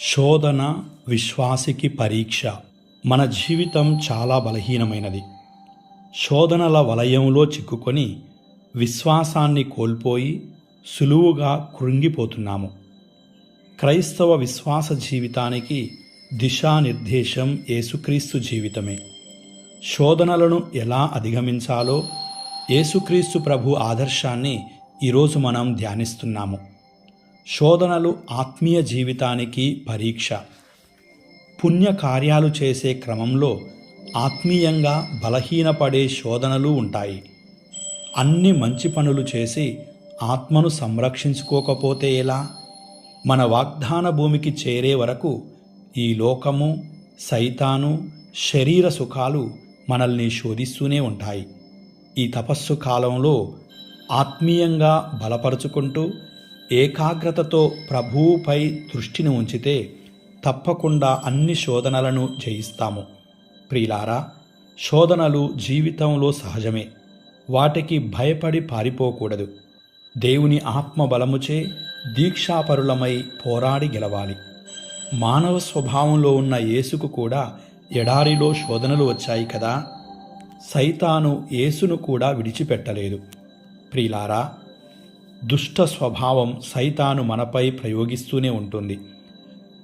శోధన విశ్వాసికి పరీక్ష. మన జీవితం చాలా బలహీనమైనది. శోధనల వలయంలో చిక్కుకొని విశ్వాసాన్ని కోల్పోయి సులువుగా కృంగిపోతున్నాము. క్రైస్తవ విశ్వాస జీవితానికి దిశానిర్దేశం యేసుక్రీస్తు జీవితమే. శోధనలను ఎలా అధిగమించాలో యేసుక్రీస్తు ప్రభు ఆదర్శాన్ని ఈరోజు మనం ధ్యానిస్తున్నాము. శోధనలు ఆత్మీయ జీవితానికి పరీక్ష. పుణ్యకార్యాలు చేసే క్రమంలో ఆత్మీయంగా బలహీనపడే శోధనలు ఉంటాయి. అన్ని మంచి పనులు చేసి ఆత్మను సంరక్షించుకోకపోతే ఎలా? మన వాగ్దాన భూమికి చేరే వరకు ఈ లోకము, సైతాను, శరీర సుఖాలు మనల్ని శోధిస్తూనే ఉంటాయి. ఈ తపస్సు కాలంలో ఆత్మీయంగా బలపరుచుకుంటూ ఏకాగ్రతతో ప్రభువుపై దృష్టిని ఉంచితే తప్పకుండా అన్ని శోధనలను జయిస్తాము. ప్రియులారా, శోధనలు జీవితంలో సహజమే. వాటికి భయపడి పారిపోకూడదు. దేవుని ఆత్మ బలముచే దీక్షాపరులమై పోరాడి గెలవాలి. మానవ స్వభావంలో ఉన్న యేసుకు కూడా ఎడారిలో శోధనలు వచ్చాయి కదా. సైతాను యేసును కూడా విడిచిపెట్టలేదు. ప్రియులారా, దుష్ట స్వభావం సైతాను మనపై ప్రయోగిస్తూనే ఉంటుంది.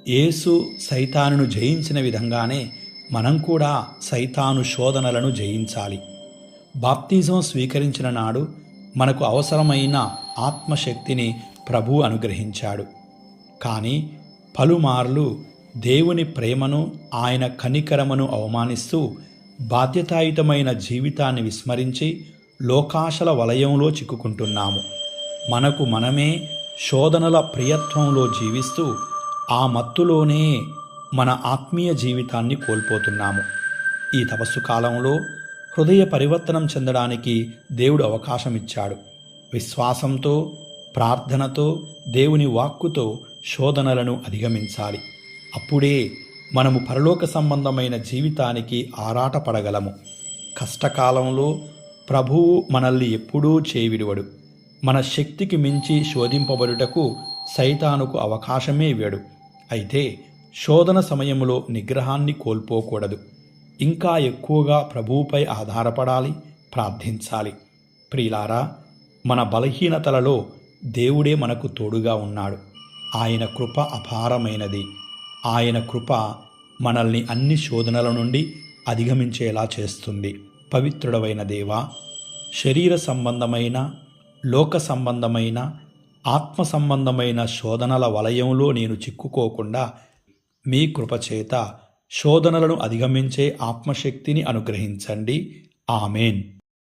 యేసు సైతానును జయించిన విధంగానే మనం కూడా సైతాను శోధనలను జయించాలి. బాప్తిజం స్వీకరించిన నాడు మనకు అవసరమైన ఆత్మశక్తిని ప్రభువు అనుగ్రహించాడు. కానీ పలుమార్లు దేవుని ప్రేమను, ఆయన కనికరమును అవమానిస్తూ బాధ్యతాయుతమైన జీవితాన్ని విస్మరించి లోకాశల వలయంలో చిక్కుకుంటున్నాము. మనకు మనమే శోధనల ప్రియత్వంలో జీవిస్తూ ఆ మత్తులోనే మన ఆత్మీయ జీవితాన్ని కోల్పోతున్నాము. ఈ తపస్సు కాలంలో హృదయ పరివర్తనం చెందడానికి దేవుడు అవకాశం ఇచ్చాడు. విశ్వాసంతో, ప్రార్థనతో, దేవుని వాక్కుతో శోధనలను అధిగమించాలి. అప్పుడే మనము పరలోక సంబంధమైన జీవితానికి ఆరాటపడగలము. కష్టకాలంలో ప్రభువు మనల్ని ఎప్పుడూ చేవిడువడు. మన శక్తికి మించి శోధింపబడుటకు సైతానుకు అవకాశమే ఇవ్వడు. అయితే శోధన సమయంలో నిగ్రహాన్ని కోల్పోకూడదు. ఇంకా ఎక్కువగా ప్రభువుపై ఆధారపడాలి, ప్రార్థించాలి. ప్రియులారా, మన బలహీనతలలో దేవుడే మనకు తోడుగా ఉన్నాడు. ఆయన కృప అపారమైనది. ఆయన కృప మనల్ని అన్ని శోధనల నుండి అధిగమించేలా చేస్తుంది. పవిత్రుడవైన దేవా, శరీర సంబంధమైన, లోక సంబంధమైన, ఆత్మ సంబంధమైన శోధనల వలయంలో నేను చిక్కుకోకుండా మీ కృపచేత శోధనలను అధిగమించే ఆత్మశక్తిని అనుగ్రహించండి. ఆమెన్.